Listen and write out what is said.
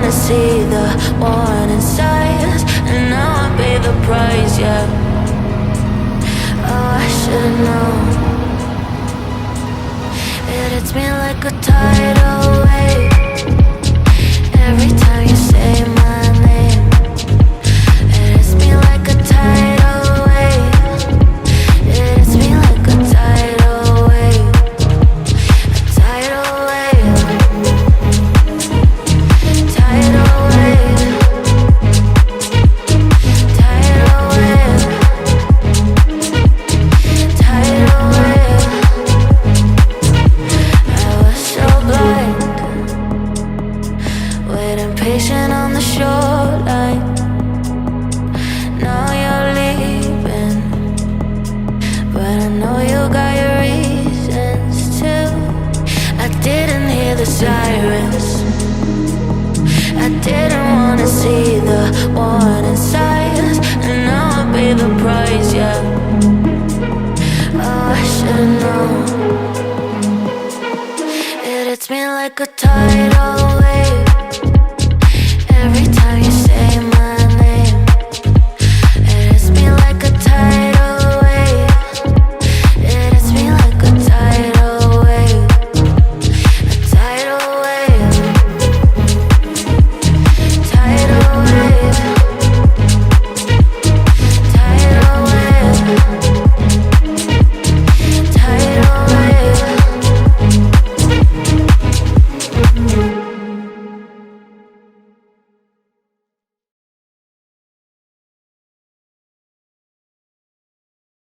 wanna see the warning signs, and now I pay the price, yeah. Oh, I should've known. It hits me like a tidal wave every time you say my name. It hits me like a tidal wave. It hits me like a tidal wave. A tidal wave. Tidal wave. Tidal wave. Tidal wave. I was so blind, waiting patient on the shoreline. Now you're leaving, but I know you got your reasons too. I didn't hear the sirens, I didn't wanna see the warning signs, and now I pay the price, yeah. Oh, I should've known. It hits me like a tidal